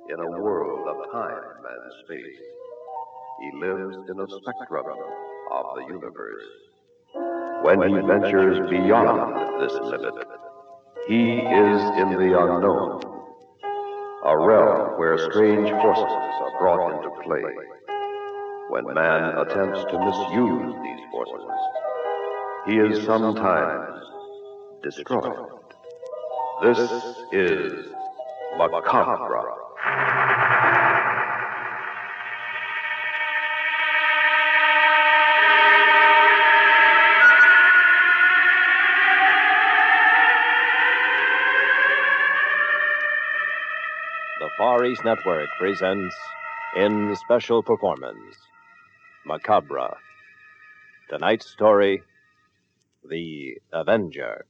in a world of time and space. He lives in a spectrum of the universe. When he ventures beyond this limit, he is in the unknown, a realm where strange forces are brought into play. When man attempts to misuse these forces, he is sometimes destroyed. This is Macabre. The Far East Network presents, in special performance, Macabre. Tonight's story, The Avenger.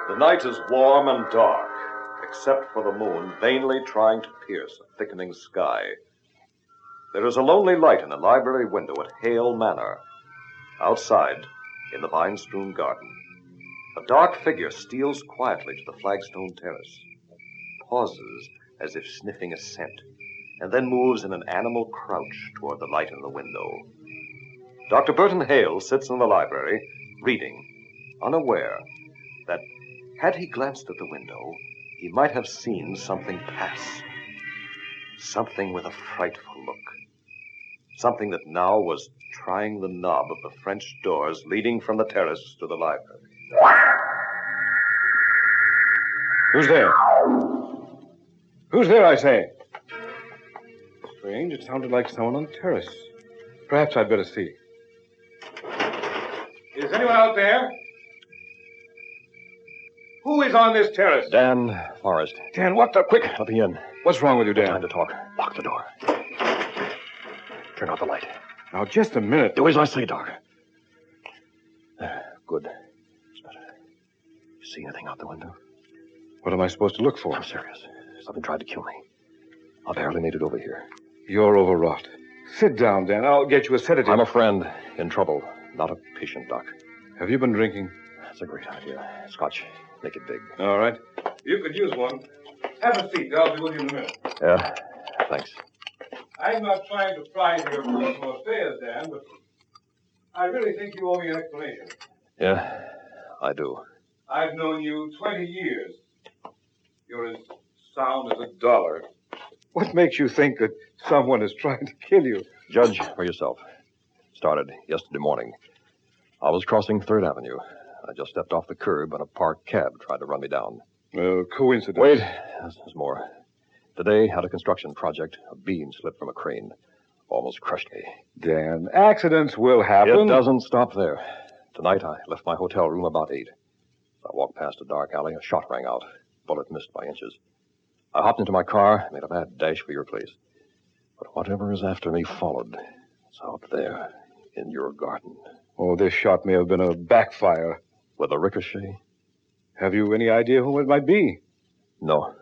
The night is warm and dark, except for the moon vainly trying to pierce a thickening sky. There is a lonely light in the library window at Hale Manor. Outside, in the vine-strewn garden, a dark figure steals quietly to the flagstone terrace, pauses as if sniffing a scent, and then moves in an animal crouch toward the light in the window. Dr. Burton Hale sits in the library, reading, unaware that had he glanced at the window, he might have seen something pass. Something with a frightful look. Something that now was trying the knob of the French doors leading from the terrace to the library. Who's there? Who's there, I say? Strange, it sounded like someone on the terrace. Perhaps I'd better see. Is anyone out there? Who is on this terrace? Dan Forrest. Dan, what the... Quick! Let me in. What's wrong with you, Dan? Time to talk. Lock the door. Turn out the light. Now, just a minute. Do as I say, Doc. Good. It's better. You see anything out the window? What am I supposed to look for? I'm serious. Something tried to kill me. I barely made it over here. You're overwrought. Sit down, Dan. I'll get you a sedative. I'm a friend in trouble, not a patient, Doc. Have you been drinking? That's a great idea. Scotch. Make it big. All right. You could use one. Have a seat. I'll be with you in a minute. Yeah, thanks. I'm not trying to pry into your personal affairs, Dan, but I really think you owe me an explanation. Yeah, I do. I've known you 20 years. You're as sound as a dollar. What makes you think that someone is trying to kill you? Judge for yourself. Started yesterday morning. I was crossing 3rd Avenue. I just stepped off the curb and a parked cab tried to run me down. Coincidence. Wait, there's more. Today, had a construction project. A beam slipped from a crane. Almost crushed me. Dan, accidents will happen. It doesn't stop there. Tonight, I left my hotel room about 8. I walked past a dark alley. A shot rang out. Bullet missed by inches. I hopped into my car, made a mad dash for your place. But whatever is after me followed. It's out there, in your garden. Oh, this shot may have been a backfire. With a ricochet? Have you any idea who it might be? No.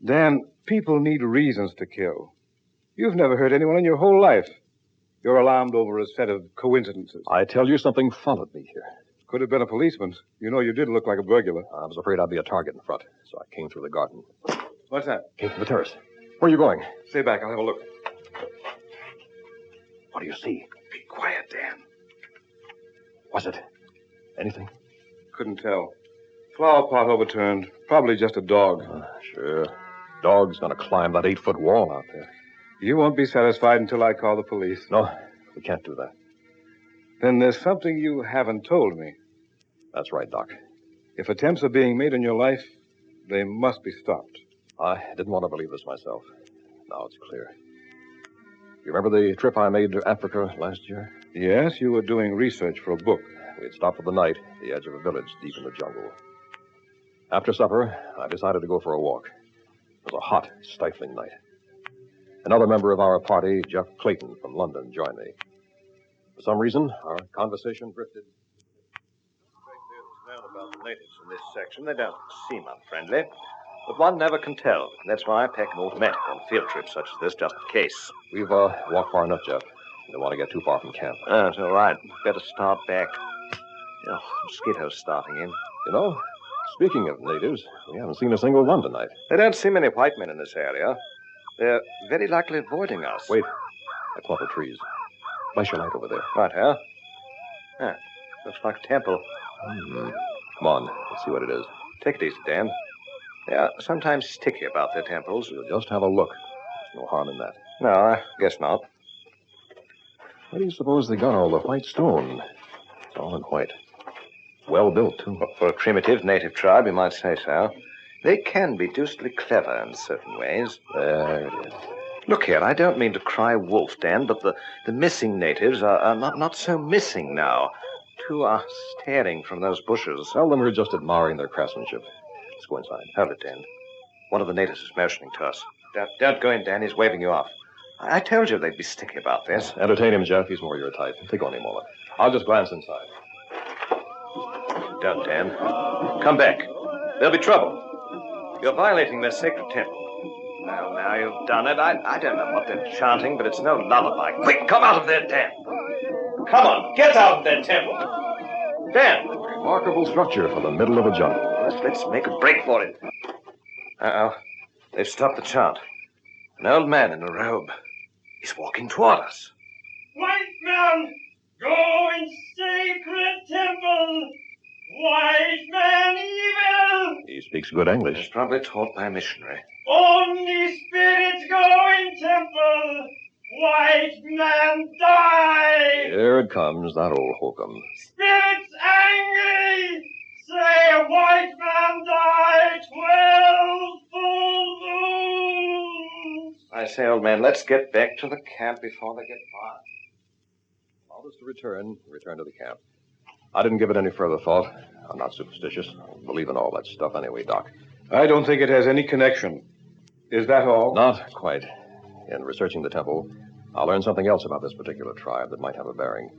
Dan, people need reasons to kill. You've never hurt anyone in your whole life. You're alarmed over a set of coincidences. I tell you, something followed me here. Could have been a policeman. You know, you did look like a burglar. I was afraid I'd be a target in front, so I came through the garden. What's that? Came from the terrace. Where are you going? Stay back. I'll have a look. What do you see? Be quiet, Dan. Was it anything? Couldn't tell. Flower pot overturned. Probably just a dog. Sure. Dog's gonna climb that 8-foot wall out there. You won't be satisfied until I call the police. No, we can't do that. Then there's something you haven't told me. That's right, Doc. If attempts are being made on your life, they must be stopped. I didn't want to believe this myself. Now it's clear. You remember the trip I made to Africa last year? Yes, you were doing research for a book. We had stopped for the night at the edge of a village deep in the jungle. After supper, I decided to go for a walk. It was a hot, stifling night. Another member of our party, Jeff Clayton from London, joined me. For some reason, our conversation drifted. About the natives in this section. They don't seem unfriendly. But one never can tell. That's why I pack an automatic on field trips such as this, just in case. We've walked far enough, Jeff. We don't want to get too far from camp. That's all right. Better start back. Oh, mosquitoes starting in. You know, speaking of natives, we haven't seen a single one tonight. There don't seem many white men in this area. They're very likely avoiding us. Wait. A clump of trees. Flash your light over there. Right, huh? Yeah, looks like a temple. Come on. Let's see what it is. Take it easy, Dan. They are sometimes sticky about their temples. We'll just have a look. There's no harm in that. No, I guess not. Where do you suppose they got all the white stone? It's all in white. Well built, too. Well, for a primitive native tribe, you might say so. They can be deucedly clever in certain ways. There it is. Look here, I don't mean to cry wolf, Dan, but the missing natives are not so missing now. Two are staring from those bushes. Tell them we're just admiring their craftsmanship. Let's go inside. Hold it, Dan. One of the natives is motioning to us. Don't go in, Dan. He's waving you off. I told you they'd be sticky about this. Entertain him, Jeff. He's more your type. Take only a moment. I'll just glance inside. Don't, Dan. Come back. There'll be trouble. You're violating their sacred temple. Well, now you've done it. I don't know what they're chanting, but it's no lullaby. Quick, come out of there, Dan. Come on, get out of their temple. Dan. Remarkable structure for the middle of a jungle. Let's make a break for it. Uh-oh. They've stopped the chant. An old man in a robe. He's walking toward us. White man, go in sacred temple. White man evil. He speaks good English. He's probably taught by a missionary. Only spirits go in temple. White man die. Here it comes, that old hokum. Spirits angry. Say a white man die 12 full moons. I say, old man, let's get back to the camp before they get far. Allow us to return to the camp. I didn't give it any further thought. I'm not superstitious. I believe in all that stuff anyway, Doc. I don't think it has any connection. Is that all? Not quite. In researching the temple, I learned something else about this particular tribe that might have a bearing.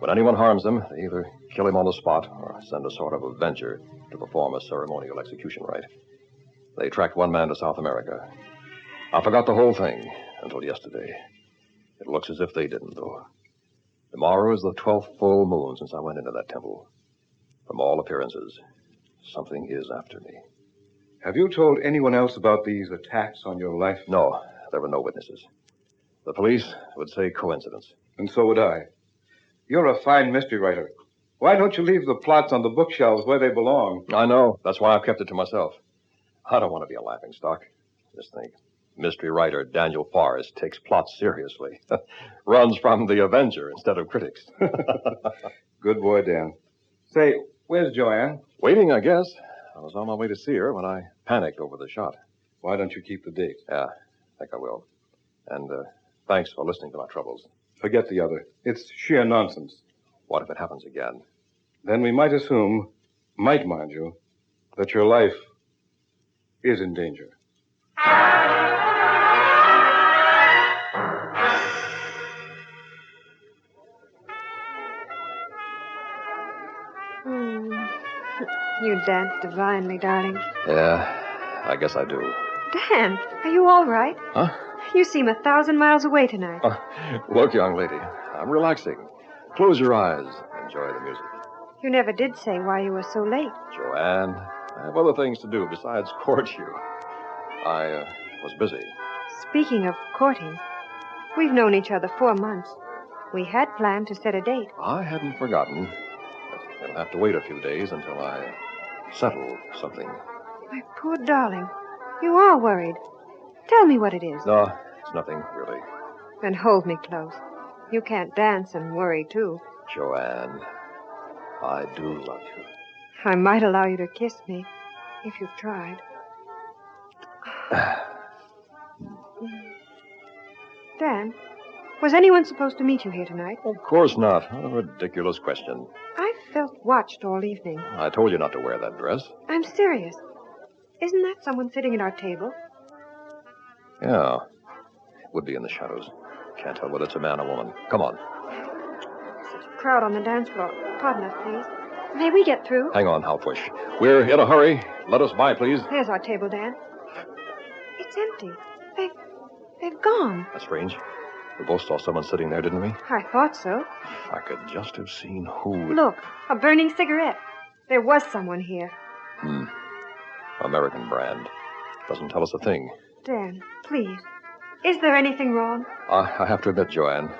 When anyone harms them, they either kill him on the spot or send a sort of Avenger to perform a ceremonial execution rite. They tracked one man to South America. I forgot the whole thing until yesterday. It looks as if they didn't, though. Tomorrow is the 12th full moon since I went into that temple. From all appearances, something is after me. Have you told anyone else about these attacks on your life? No, there were no witnesses. The police would say coincidence. And so would I. You're a fine mystery writer. Why don't you leave the plots on the bookshelves where they belong? I know. That's why I've kept it to myself. I don't want to be a laughingstock. Just think. Mystery writer Daniel Forrest takes plots seriously. Runs from the Avenger instead of critics. Good boy, Dan. Say, where's Joanne? Waiting, I guess. I was on my way to see her when I panicked over the shot. Why don't you keep the date? Yeah, I think I will. And thanks for listening to my troubles. Forget the other. It's sheer nonsense. What if it happens again? Then we might assume, mind you, that your life is in danger. You dance divinely, darling. Yeah, I guess I do. Dan, are you all right? Huh? You seem 1,000 miles away tonight. Look, young lady, I'm relaxing. Close your eyes. Enjoy the music. You never did say why you were so late. Joanne, I have other things to do besides court you. I was busy. Speaking of courting, we've known each other 4 months. We had planned to set a date. I hadn't forgotten. But it'll have to wait a few days until I settle something. My poor darling, you are worried. Tell me what it is. No, it's nothing, really. And hold me close. You can't dance and worry, too. Joanne, I do love you. I might allow you to kiss me, if you've tried. Dan, was anyone supposed to meet you here tonight? Of course not. What a ridiculous question. I felt watched all evening. I told you not to wear that dress. I'm serious. Isn't that someone sitting at our table? Yeah. It would be in the shadows. Can't tell whether it's a man or woman. Come on. Such a crowd on the dance floor. Pardon us, please. May we get through? Hang on, Halfush. We're in a hurry. Let us by, please. There's our table, Dan. It's empty. They've gone. That's strange. We both saw someone sitting there, didn't we? I thought so. If I could just have seen who... Look, a burning cigarette. There was someone here. American brand. Doesn't tell us a thing. Dan, please. Is there anything wrong? I have to admit, Joanne,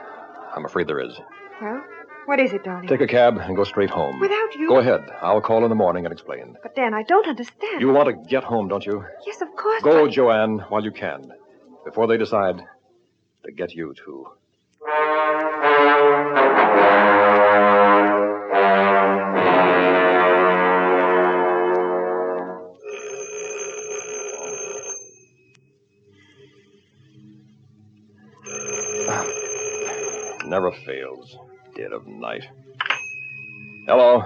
I'm afraid there is. Well, what is it, darling? Take a cab and go straight home. Without you? Go ahead. I'll call in the morning and explain. But, Dan, I don't understand. You want to get home, don't you? Yes, of course. Go, but... Joanne, while you can. Before they decide to get you, too. Never fails. Dead of night. Hello?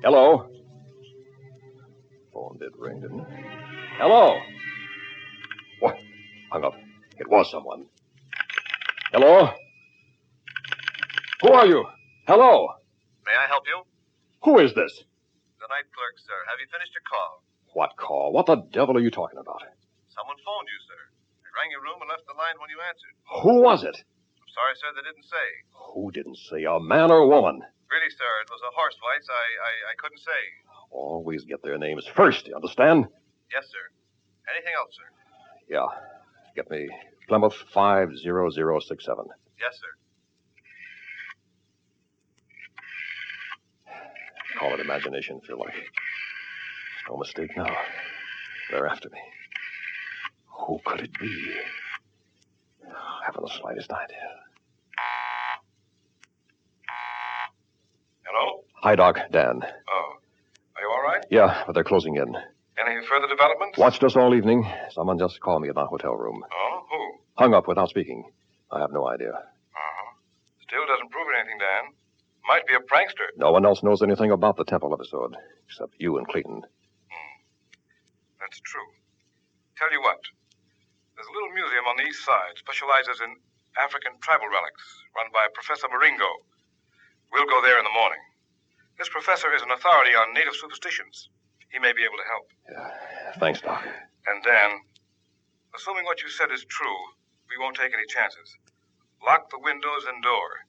Hello? Phone did ring, didn't it? Hello? What? Hung up. It was someone. Hello? Who are you? Hello? May I help you? Who is this? The night clerk, sir. Have you finished your call? What call? What the devil are you talking about? Someone phoned you, sir. I rang your room and left the line when you answered. Who was it? I'm sorry, sir, they didn't say. Who didn't say? A man or a woman? Really, sir, it was a horse fight. I couldn't say. Always get their names first, you understand? Yes, sir. Anything else, sir? Yeah. Get me Plymouth 50067. Yes, sir. Call it imagination if you like. No mistake now. They're after me. Who could it be? Haven't the slightest idea. Hello? Hi, Doc. Dan. Oh. Are you all right? Yeah, but they're closing in. Any further developments? Watched us all evening. Someone just called me at my hotel room. Oh, who? Hung up without speaking. I have no idea. Uh-huh. Still doesn't prove anything, Dan. Might be a prankster. No one else knows anything about the temple episode, except you and Clayton. That's true. Tell you what. There's a little museum on the east side, specializes in African tribal relics, run by Professor Meringo. We'll go there in the morning. This professor is an authority on native superstitions. He may be able to help. Yeah. Thanks, Doc. And Dan, assuming what you said is true, we won't take any chances. Lock the windows and door.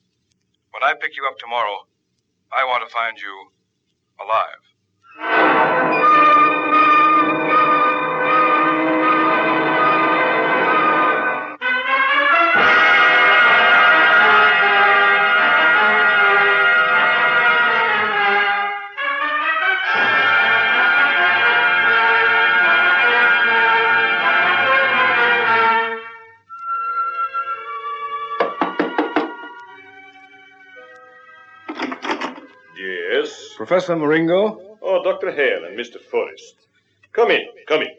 When I pick you up tomorrow, I want to find you alive. Yes? Professor Meringo? Oh, Dr. Hale and Mr. Forrest. Come in, come in.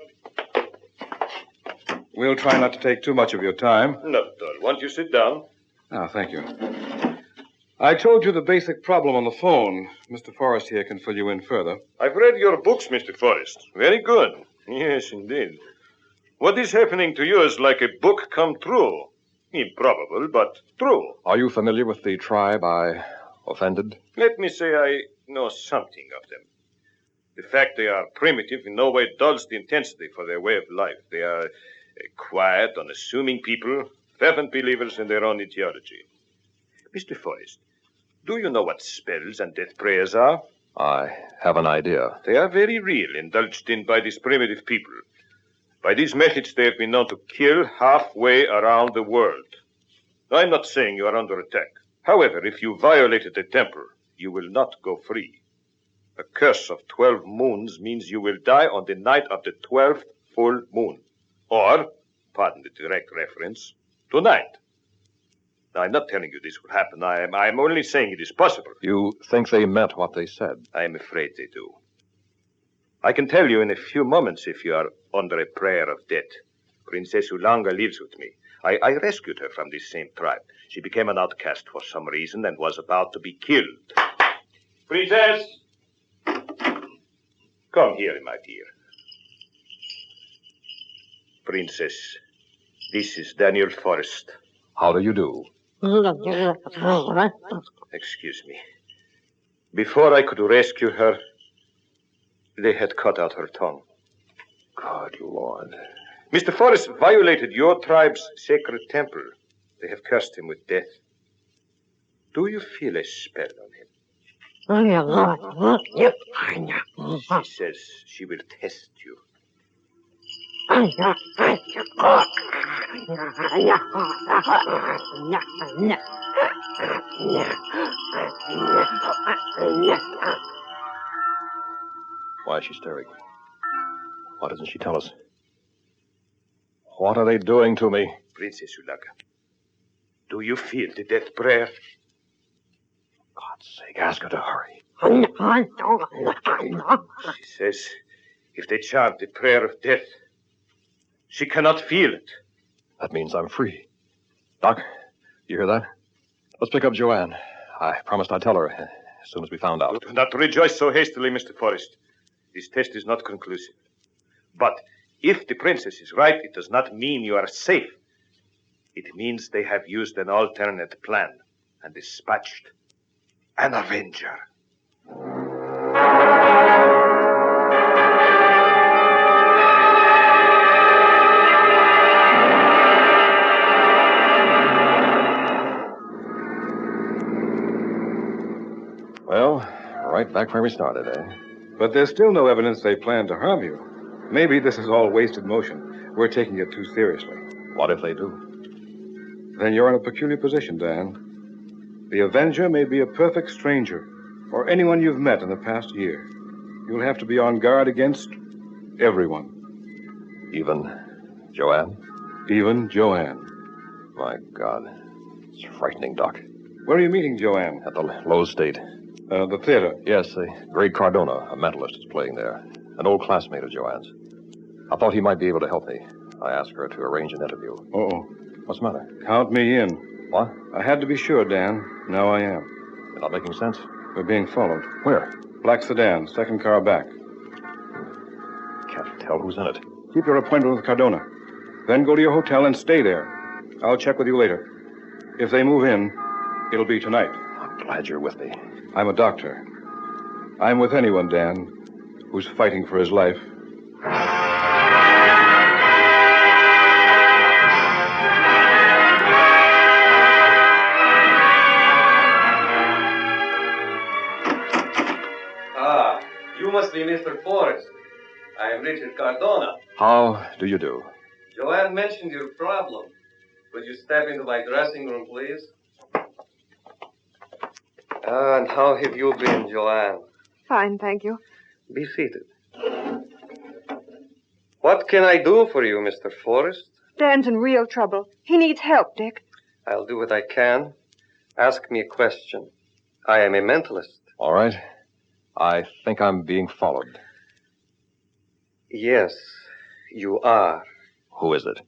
We'll try not to take too much of your time. Not at all. Won't you sit down? Ah, thank you. I told you the basic problem on the phone. Mr. Forrest here can fill you in further. I've read your books, Mr. Forrest. Very good. Yes, indeed. What is happening to you is like a book come true. Improbable, but true. Are you familiar with the tribe I offended? Let me say I know something of them. The fact they are primitive in no way dulls the intensity for their way of life. They are quiet, unassuming people, fervent believers in their own ideology. Mr. Forrest, do you know what spells and death prayers are? I have an idea. They are very real, indulged in by these primitive people. By these methods, they have been known to kill halfway around the world. I'm not saying you are under attack. However, if you violated the temple, you will not go free. A curse of 12 moons means you will die on the night of the 12th full moon. Or, pardon the direct reference, tonight. Now, I'm not telling you this will happen. I'm only saying it is possible. You think they meant what they said? I'm afraid they do. I can tell you in a few moments if you are under a prayer of death. Princess Ulanga lives with me. I rescued her from this same tribe. She became an outcast for some reason and was about to be killed. Princess! Come here, my dear. Princess, this is Daniel Forrest. How do you do? Excuse me. Before I could rescue her, They had cut out her tongue. Good Lord. Mr. Forrest violated your tribe's sacred temple. They have cursed him with death. Do you feel a spell on him? She says she will test you. Why is she staring? Why doesn't she tell us? What are they doing to me? Princess Ulaga, do you feel the death prayer? God's sake, ask her to hurry. She says if they chant the prayer of death, she cannot feel it. That means I'm free. Doc, you hear that? Let's pick up Joanne. I promised I'd tell her as soon as we found out. Do not rejoice so hastily, Mr. Forrest. This test is not conclusive. But if the princess is right, it does not mean you are safe. It means they have used an alternate plan and dispatched an Avenger. Well, right back where we started, eh? But there's still no evidence they planned to harm you. Maybe this is all wasted motion. We're taking it too seriously. What if they do? Then you're in a peculiar position, Dan. The Avenger may be a perfect stranger, or anyone you've met in the past year. You'll have to be on guard against everyone. Even Joanne? Even Joanne. My God. It's frightening, Doc. Where are you meeting Joanne? At the Low State. The theater. Yes, the Great Cardona, a mentalist, is playing there. An old classmate of Joanne's. I thought he might be able to help me. I asked her to arrange an interview. Uh-oh. What's the matter? Count me in. What? I had to be sure, Dan. Now I am. You're not making sense. We're being followed. Where? Black sedan, second car back. Can't tell who's in it. Keep your appointment with Cardona. Then go to your hotel and stay there. I'll check with you later. If they move in, it'll be tonight. I'm glad you're with me. I'm a doctor. I'm with anyone, Dan, who's fighting for his life. You must be Mr. Forrest. I am Richard Cardona. How do you do? Joanne mentioned your problem. Would you step into my dressing room, please? And how have you been, Joanne? Fine, thank you. Be seated. What can I do for you, Mr. Forrest? Dan's in real trouble. He needs help, Dick. I'll do what I can. Ask me a question. I am a mentalist. All right. I think I'm being followed. Yes, you are. Who is it?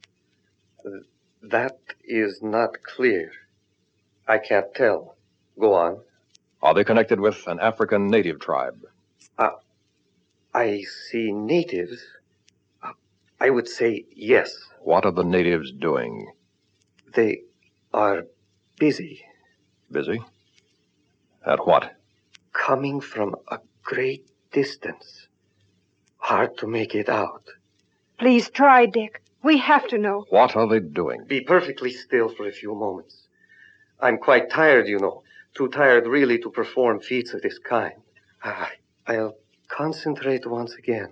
That is not clear. I can't tell. Go on. Are they connected with an African native tribe? I see natives. I would say yes. What are the natives doing? They are busy. Busy? At what? Coming from a great distance. Hard to make it out. Please try, Dick. We have to know. What are they doing? Be perfectly still for a few moments. I'm quite tired, you know. Too tired really to perform feats of this kind. I'll concentrate once again.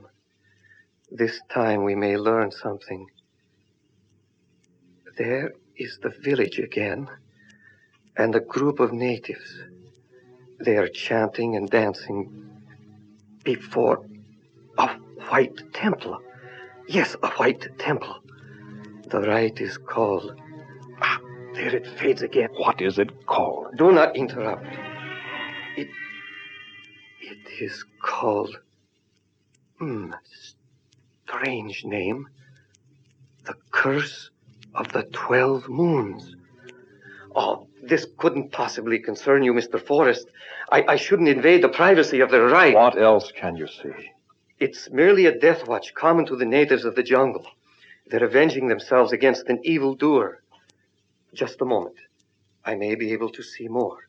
This time we may learn something. There is the village again, and a group of natives. They are chanting and dancing before a white temple. Yes, a white temple. The rite is called... there it fades again. What is it called? Do not interrupt. It is called... strange name. The Curse of the 12 Moons. Oh, this couldn't possibly concern you, Mr. Forrest. I shouldn't invade the privacy of their rite. What else can you see? It's merely a death watch common to the natives of the jungle. They're avenging themselves against an evildoer. Just a moment. I may be able to see more.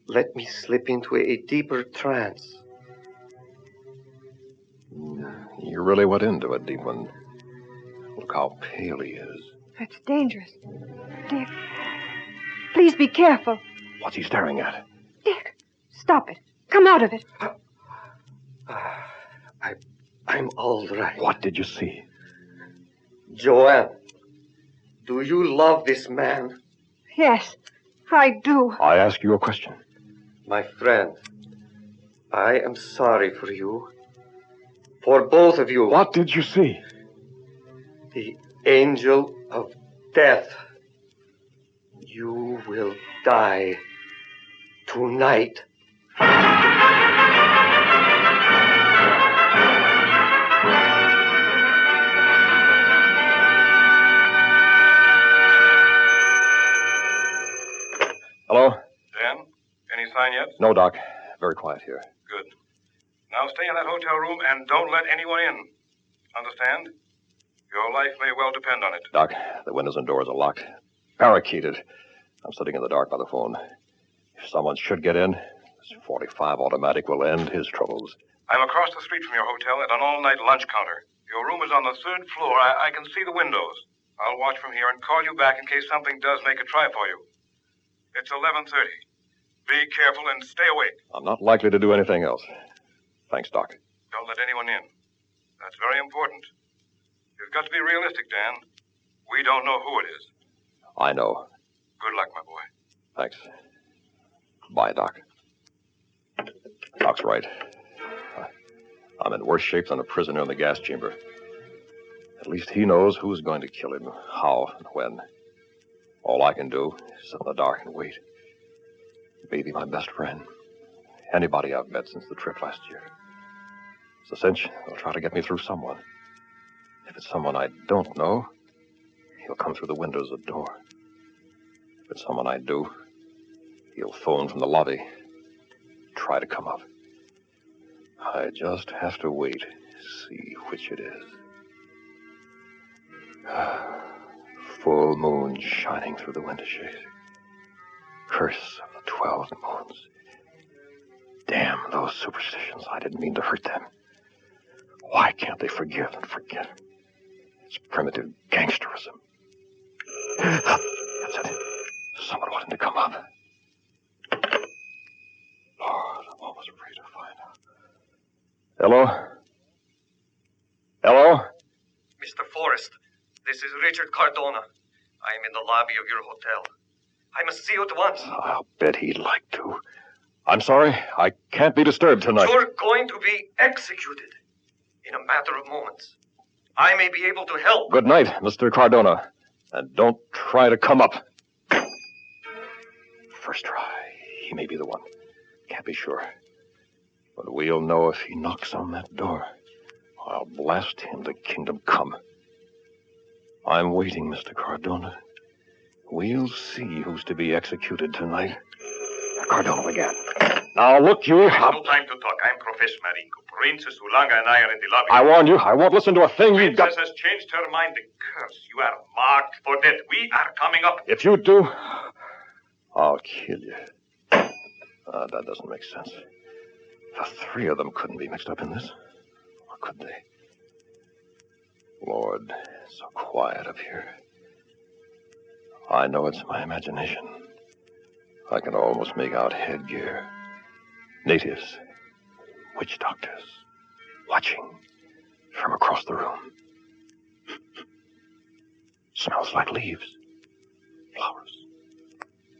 Let me slip into a deeper trance. You really went into a deep one. Look how pale he is. That's dangerous. Dick, please be careful. What's he staring at? Dick, stop it. Come out of it. I'm all right. What did you see? Joanne, do you love this man? Yes, I do. I ask you a question. My friend, I am sorry for you. For both of you. What did you see? The angel of death. You will die tonight. Hello? Dan, any sign yet? No, Doc. Very quiet here. Good. Now stay in that hotel room and don't let anyone in. Understand? Your life may well depend on it. Doc, the windows and doors are locked. Barricaded. I'm sitting in the dark by the phone. If someone should get in, this 45 automatic will end his troubles. I'm across the street from your hotel at an all-night lunch counter. Your room is on the 3rd floor. I can see the windows. I'll watch from here and call you back in case something does make a try for you. It's 11:30. Be careful and stay awake. I'm not likely to do anything else. Thanks, Doc. Don't let anyone in. That's very important. You've got to be realistic, Dan. We don't know who it is. I know. Good luck, my boy. Thanks. Bye, Doc. Doc's right. I'm in worse shape than a prisoner in the gas chamber. At least he knows who's going to kill him, how, and when. All I can do is sit in the dark and wait. Maybe my best friend. Anybody I've met since the trip last year. It's a cinch. They'll try to get me through someone. If it's someone I don't know, he'll come through the windows of the door. If it's someone I do, he'll phone from the lobby. Try to come up. I just have to wait, see which it is. Full moon shining through the window shade. Curse of the 12 moons. Damn those superstitions. I didn't mean to hurt them. Why can't they forgive and forget? It's primitive gangsterism. That's it. Someone wanting to come up. Lord, I'm almost afraid to find out. Hello? Hello? Mr. Forrest, this is Richard Cardona. I am in the lobby of your hotel. I must see you at once. I'll bet he'd like to. I'm sorry. I can't be disturbed tonight. You're going to be executed in a matter of moments. I may be able to help. Good night, Mr. Cardona. And don't try to come up. First try. He may be the one. Can't be sure. But we'll know if he knocks on that door. I'll blast him to kingdom come. I'm waiting, Mr. Cardona. We'll see who's to be executed tonight. Cardona again. Now, look, you... There's no time to talk. I'm Professor Meringo. Princess Ulanga and I are in the lobby. I warned you. I won't listen to a thing you've got... Princess has changed her mind. The curse. You are marked for death. We are coming up. If you do, I'll kill you. That doesn't make sense. The 3 of them couldn't be mixed up in this. Or could they? Lord, it's so quiet up here. I know it's my imagination. I can almost make out headgear. Natives. Witch doctors. Watching from across the room. Smells like leaves. Flowers.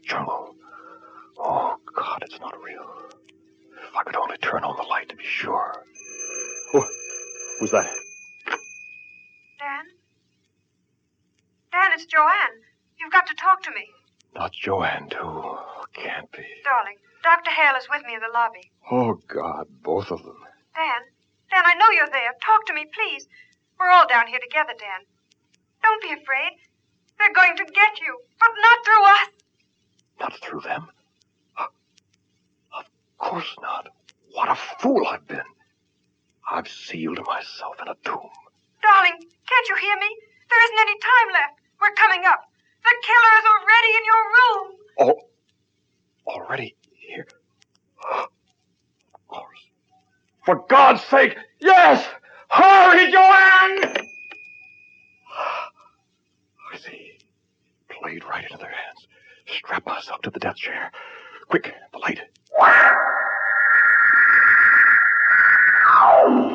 Jungle. Oh, God, it's not real. If I could only turn on the light to be sure. Who's that? Dan? Dan, it's Joanne. You've got to talk to me. Not Joanne, too. Can't be. Darling, Dr. Hale is with me in the lobby. Oh, God, both of them. Dan, I know you're there. Talk to me, please. We're all down here together, Dan. Don't be afraid. They're going to get you, but not through us. Not through them? Of course not. What a fool I've been. I've sealed myself in a tomb. Darling, can't you hear me? There isn't any time left. We're coming up. The killer is already in your room. Oh, already here? Of course. For God's sake, yes! Hurry, Joanne! I see. Played right into their hands. Strap myself to the death chair. Quick, the light.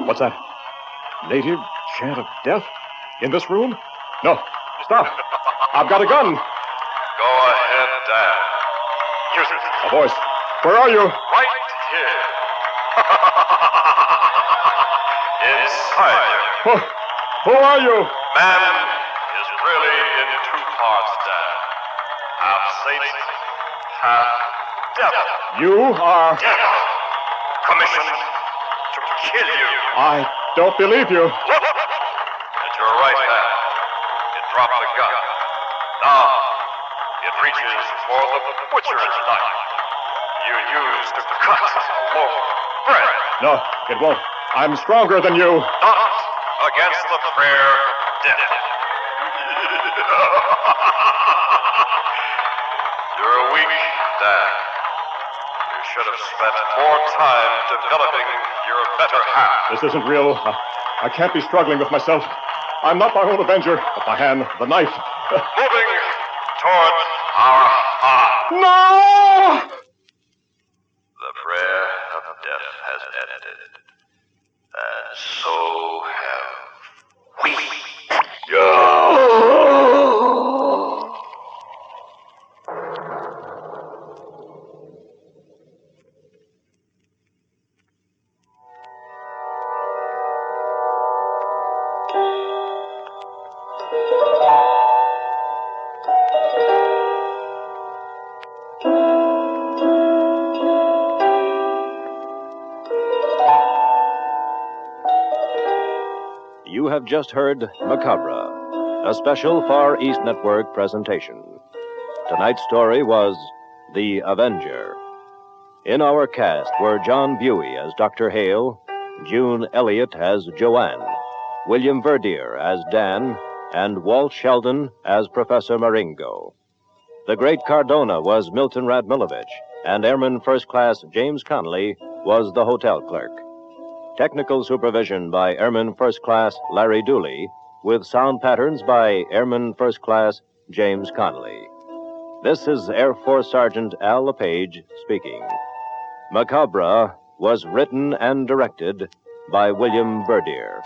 What's that? Native chant of death? In this room? No, stop. I've got a gun. Go ahead, Dan. Use it. A voice. Where are you? Right here. Inside you. Who are you? Man is really in two parts, Dan. Half Satan, half devil. You are... Devil. Commissioned to kill you. I don't believe you. Look at your right hand. It dropped the gun. Now, it reaches for the butcher's knife. You use to cut a loaf of bread. No, it won't. I'm stronger than you. Not against the prayer of death. You're weak, Dan. You should have spent more time developing your better half. This isn't real. I can't be struggling with myself. I'm not my own Avenger, but my hand, the knife. Moving toward our heart. No! The prayer of death has ended. And so have we. You have just heard Macabre, a special Far East Network presentation. Tonight's story was The Avenger. In our cast were John Buey as Dr. Hale, June Elliott as Joanne, William Verdier as Dan, and Walt Sheldon as Professor Meringo. The Great Cardona was Milton Radmilovich, and Airman First Class James Connalley was the hotel clerk. Technical supervision by Airman First Class Larry Dooley, with sound patterns by Airman First Class James Connalley. This is Air Force Sergeant Al LePage speaking. Macabre was written and directed by William Verdier.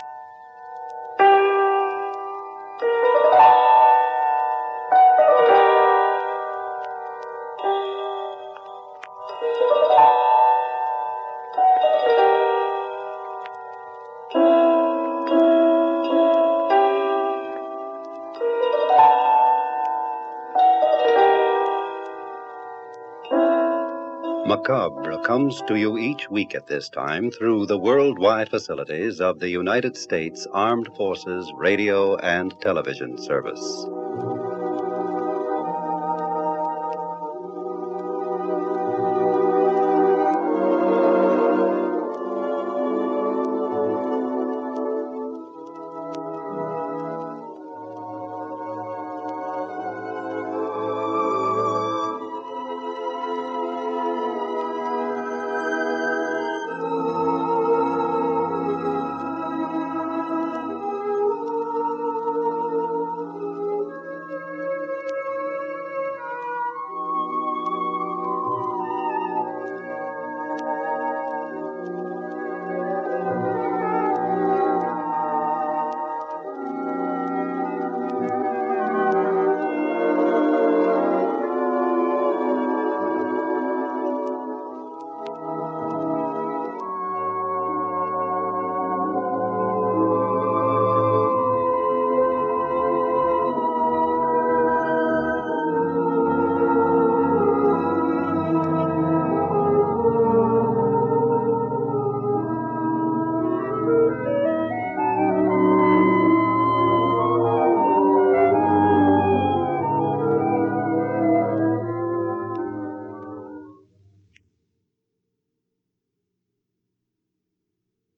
Macabre comes to you each week at this time through the worldwide facilities of the United States Armed Forces Radio and Television Service.